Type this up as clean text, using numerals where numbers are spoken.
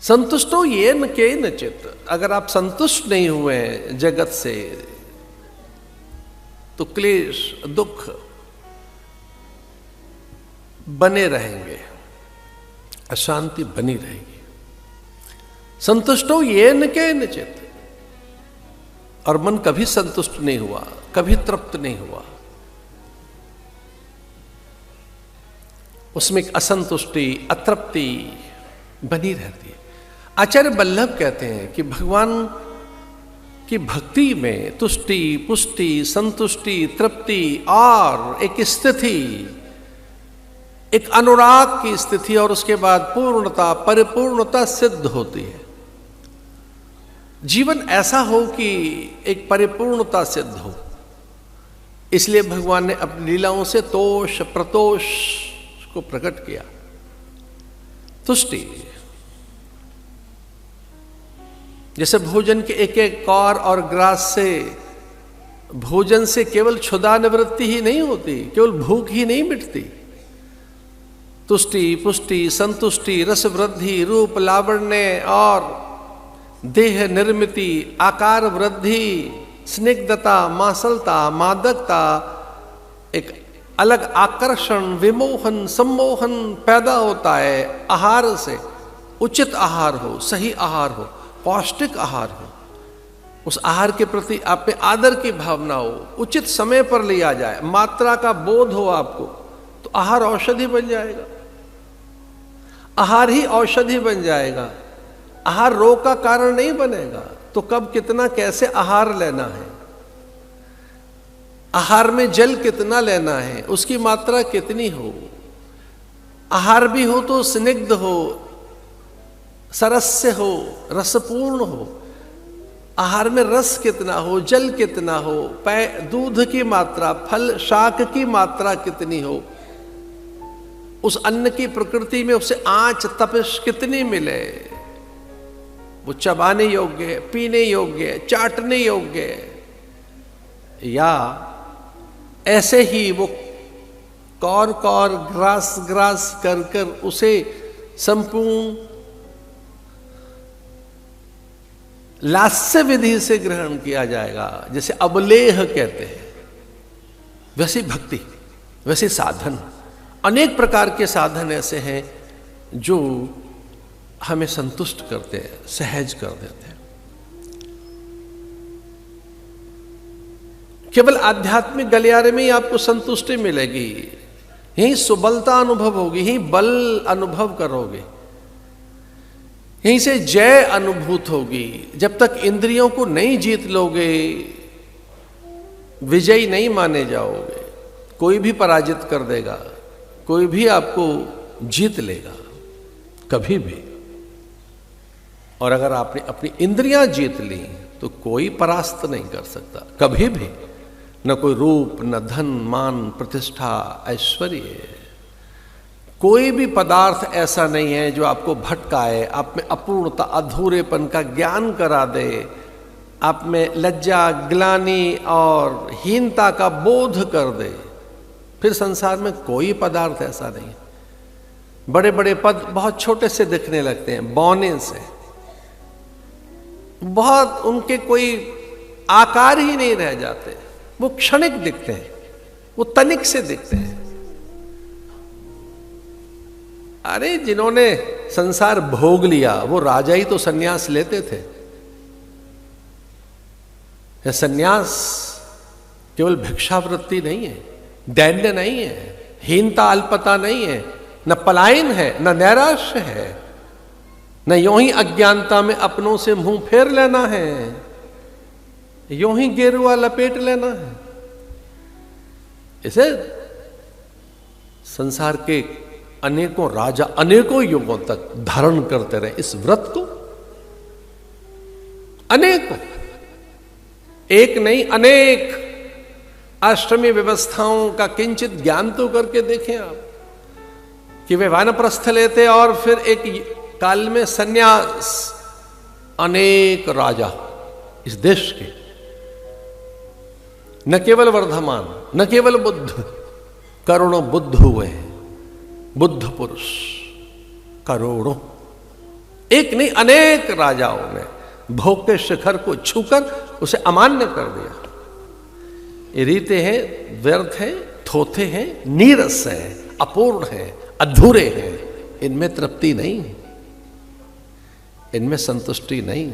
संतुष्टो ये न के न चित, अगर आप संतुष्ट नहीं हुए जगत से तो क्लेश दुख बने रहेंगे, अशांति बनी रहेगी। संतुष्टो ये न के न चित, और मन कभी संतुष्ट नहीं हुआ, कभी तृप्त नहीं हुआ, उसमें एक असंतुष्टि अतृप्ति बनी रहती है। आचार्य वल्लभ कहते हैं कि भगवान की भक्ति में तुष्टि पुष्टि संतुष्टि तृप्ति और एक स्थिति, एक अनुराग की स्थिति, और उसके बाद पूर्णता परिपूर्णता सिद्ध होती है। जीवन ऐसा हो कि एक परिपूर्णता सिद्ध हो, इसलिए भगवान ने अपनी लीलाओं से तोष प्रतोष को प्रकट किया। तुष्टि, जैसे भोजन के एक एक कौर और ग्रास से, भोजन से केवल क्षुधा निवृत्ति ही नहीं होती, केवल भूख ही नहीं मिटती। तुष्टि पुष्टि संतुष्टि रस वृद्धि रूप लावण्य और देह निर्मिति आकार वृद्धि स्निग्धता मासलता मादकता, एक अलग आकर्षण विमोहन सम्मोहन पैदा होता है आहार से। उचित आहार हो, सही आहार हो, पौष्टिक आहार हो, उस आहार के प्रति आप में आदर की भावना हो, उचित समय पर लिया जाए, मात्रा का बोध हो आपको, तो आहार औषधि बन जाएगा। आहार ही औषधि बन जाएगा। आहार रोग का कारण नहीं बनेगा। तो कब कितना कैसे आहार लेना है, आहार में जल कितना लेना है, उसकी मात्रा कितनी हो, आहार भी हो तो स्निग्ध हो, सरस्य हो, रसपूर्ण हो, आहार में रस कितना हो, जल कितना हो, दूध की मात्रा, फल शाक की मात्रा कितनी हो, उस अन्न की प्रकृति में उससे आंच तपिश कितनी मिले, वो चबाने योग्य है, पीने योग्य है, चाटने योग्य है, या ऐसे ही वो कौर कौर ग्रास ग्रास कर कर उसे संपूर्ण लास्य विधि से ग्रहण किया जाएगा, जैसे अवलेह कहते हैं। वैसी भक्ति, वैसे साधन, अनेक प्रकार के साधन ऐसे हैं जो हमें संतुष्ट करते हैं, सहज कर देते हैं। केवल आध्यात्मिक गलियारे में ही आपको संतुष्टि मिलेगी, यही सुबलता अनुभव होगी, यही बल अनुभव करोगे, यहीं से जय अनुभूत होगी। जब तक इंद्रियों को नहीं जीत लोगे, विजयी नहीं माने जाओगे। कोई भी पराजित कर देगा, कोई भी आपको जीत लेगा, कभी भी। और अगर आपने अपनी इंद्रियां जीत ली तो कोई परास्त नहीं कर सकता, कभी भी। न कोई रूप, न धन, मान, प्रतिष्ठा, ऐश्वर्य, कोई भी पदार्थ ऐसा नहीं है जो आपको भटकाए, आप में अपूर्णता अधूरेपन का ज्ञान करा दे, आप में लज्जा ग्लानि और हीनता का बोध कर दे। फिर संसार में कोई पदार्थ ऐसा नहीं। बड़े बड़े पद बहुत छोटे से दिखने लगते हैं, बौने से, बहुत उनके कोई आकार ही नहीं रह जाते, वो क्षणिक दिखते हैं, वो तनिक से दिखते हैं। अरे जिन्होंने संसार भोग लिया वो राजा ही तो सन्यास लेते थे। सन्यास केवल भिक्षावृत्ति नहीं है, दैन्य नहीं है, हीनता अल्पता नहीं है, न पलायन है, न नैराश्य है, न यूं ही अज्ञानता में अपनों से मुंह फेर लेना है, यूं ही गेरुआ लपेट लेना है। इसे संसार के अनेकों राजा अनेकों युगों तक धारण करते रहे इस व्रत को, अनेकों, एक नहीं अनेक आश्रमी व्यवस्थाओं का किंचित ज्ञान तो करके देखें आप, कि वे वानप्रस्थ लेते और फिर एक काल में सन्यास। अनेक राजा इस देश के, न केवल वर्धमान, न केवल बुद्ध, करोड़ों बुद्ध हुए हैं, बुद्ध पुरुष करोड़ों, एक नहीं, अनेक राजाओं ने भोग के शिखर को छूकर उसे अमान्य कर दिया। ये रीते हैं, व्यर्थ हैं, थोथे हैं, नीरस हैं, अपूर्ण हैं, अधूरे हैं। इनमें तृप्ति नहीं, इनमें संतुष्टि नहीं।